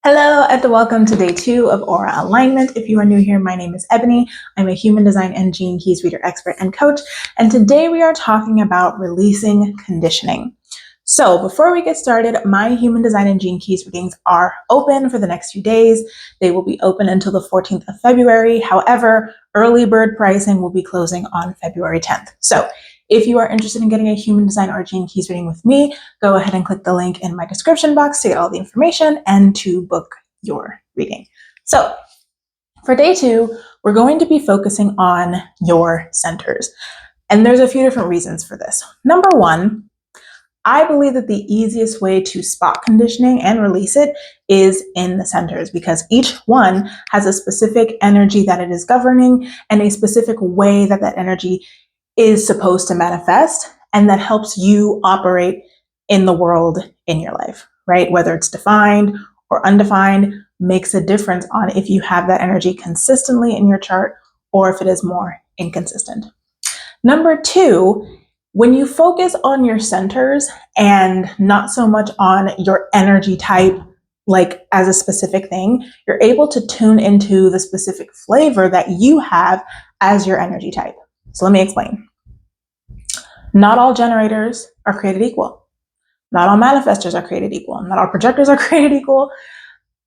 Hello and welcome to day 2 of Aura Alignment. If you are new here, my name is Ebony. I'm a human design and gene keys reader expert and coach. And today we are talking about releasing conditioning. So before we get started, my human design and gene keys readings are open for the next few days. They will be open until the 14th of February. However, early bird pricing will be closing on February 10th. So if you are interested in getting a human design or gene keys reading with me, go ahead and click the link in my description box to get all the information and to book your reading. So for day 2, we're going to be focusing on your centers. And there's a few different reasons for this. Number 1, I believe that the easiest way to spot conditioning and release it is in the centers, because each one has a specific energy that it is governing and a specific way that that energy is supposed to manifest, and that helps you operate in the world in your life, right? Whether it's defined or undefined makes a difference on if you have that energy consistently in your chart or if it is more inconsistent. Number 2, when you focus on your centers and not so much on your energy type, like as a specific thing, you're able to tune into the specific flavor that you have as your energy type. So let me explain. Not all generators are created equal. Not all manifestors are created equal. Not all projectors are created equal.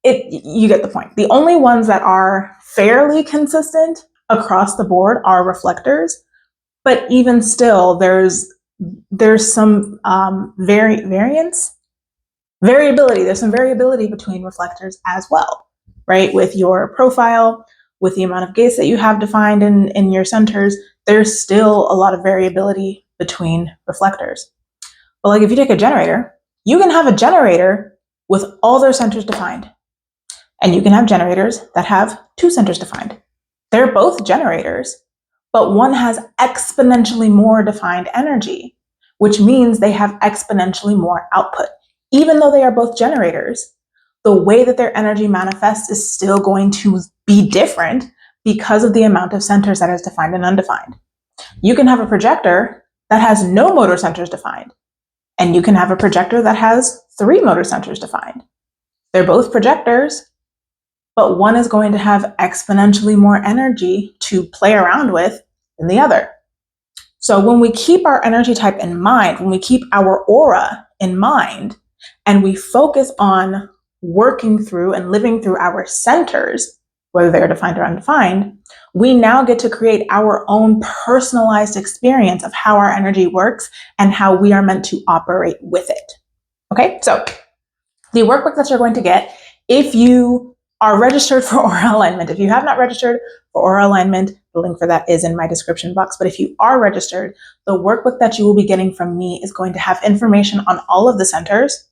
You get the point. The only ones that are fairly consistent across the board are reflectors, but even still, there's some variability. There's some variability between reflectors as well, right? With your profile, with the amount of gates that you have defined in your centers, there's still a lot of variability between reflectors. But like if you take a generator, you can have a generator with all their centers defined. And you can have generators that have 2 centers defined. They're both generators, but one has exponentially more defined energy, which means they have exponentially more output. Even though they are both generators, the way that their energy manifests is still going to be different because of the amount of centers that is defined and undefined. You can have a projector that has no motor centers defined, and you can have a projector that has 3 motor centers defined. They're both projectors, but one is going to have exponentially more energy to play around with than the other. So when we keep our energy type in mind, when we keep our aura in mind, and we focus on working through and living through our centers, whether they're defined or undefined, we now get to create our own personalized experience of how our energy works and how we are meant to operate with it. Okay, so the workbook that you're going to get, if you are registered for Aura Alignment, if you have not registered for Aura Alignment, the link for that is in my description box. But if you are registered, the workbook that you will be getting from me is going to have information on all of the centers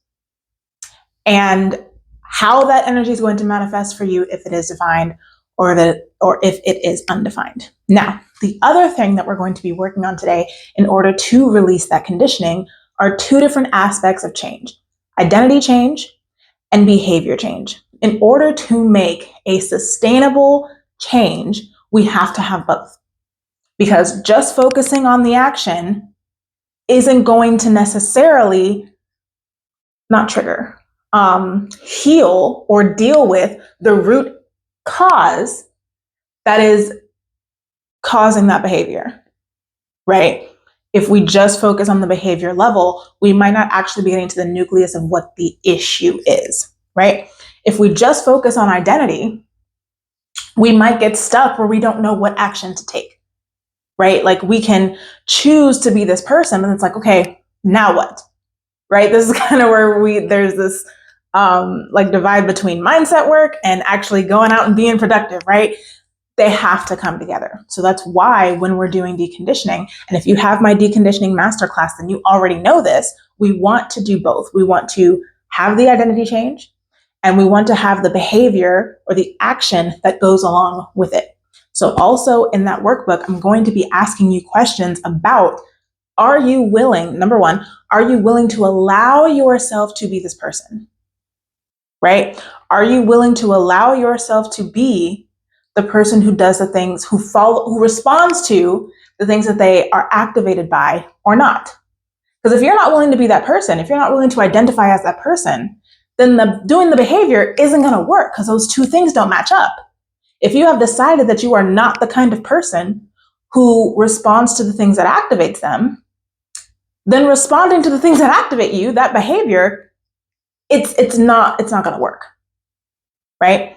and how that energy is going to manifest for you if it is defined or if it is undefined. Now, the other thing that we're going to be working on today in order to release that conditioning are 2 different aspects of change: identity change and behavior change. In order to make a sustainable change, we have to have both. Because just focusing on the action isn't going to necessarily heal or deal with the root cause that is causing that behavior, right? If we just focus on the behavior level, we might not actually be getting to the nucleus of what the issue is, right? If we just focus on identity, we might get stuck where we don't know what action to take, right? Like we can choose to be this person and it's like, okay, now what, right? This is kind of where there's this divide between mindset work and actually going out and being productive, right? They have to come together. So that's why when we're doing deconditioning, and if you have my deconditioning masterclass, then you already know this, we want to do both. We want to have the identity change and we want to have the behavior or the action that goes along with it. So also in that workbook, I'm going to be asking you questions about, are you willing, number 1, are you willing to allow yourself to be this person, right? Are you willing to allow yourself to be the person who does the things, who responds to the things that they are activated by or not? Because if you're not willing to be that person, if you're not willing to identify as that person, then doing the behavior isn't going to work because those two things don't match up. If you have decided that you are not the kind of person who responds to the things that activates them, then responding to the things that activate you, that behavior, it's not going to work, right?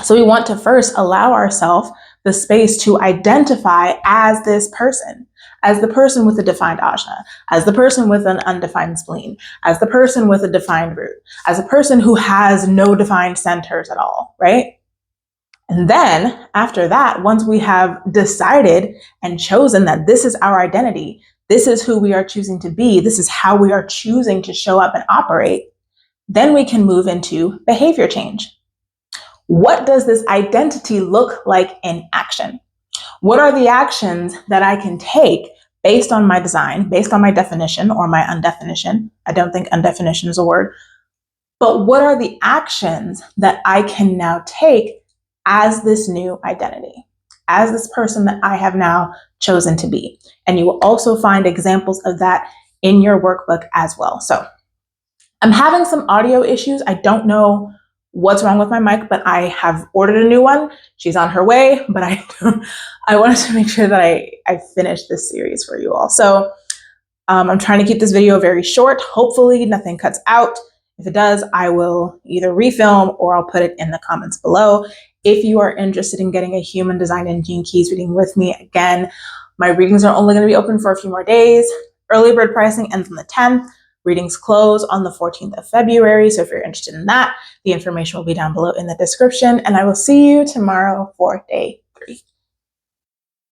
So we want to first allow ourselves the space to identify as this person, as the person with a defined ajna, as the person with an undefined spleen, as the person with a defined root, as a person who has no defined centers at all, right? And then after that, once we have decided and chosen that this is our identity, this is who we are choosing to be, this is how we are choosing to show up and operate, then we can move into behavior change. What does this identity look like in action? What are the actions that I can take based on my design, based on my definition or my undefinition? I don't think undefinition is a word. But what are the actions that I can now take as this new identity, as this person that I have now chosen to be? And you will also find examples of that in your workbook as well. So I'm having some audio issues. I don't know what's wrong with my mic, but I have ordered a new one. She's on her way, but I wanted to make sure that I finished this series for you all. So I'm trying to keep this video very short. Hopefully nothing cuts out. If it does, I will either refilm or I'll put it in the comments below. If you are interested in getting a human design and gene keys reading with me, again, my readings are only going to be open for a few more days. Early bird pricing ends on the 10th. Readings close on the 14th of February. So if you're interested in that, the information will be down below in the description. And I will see you tomorrow for day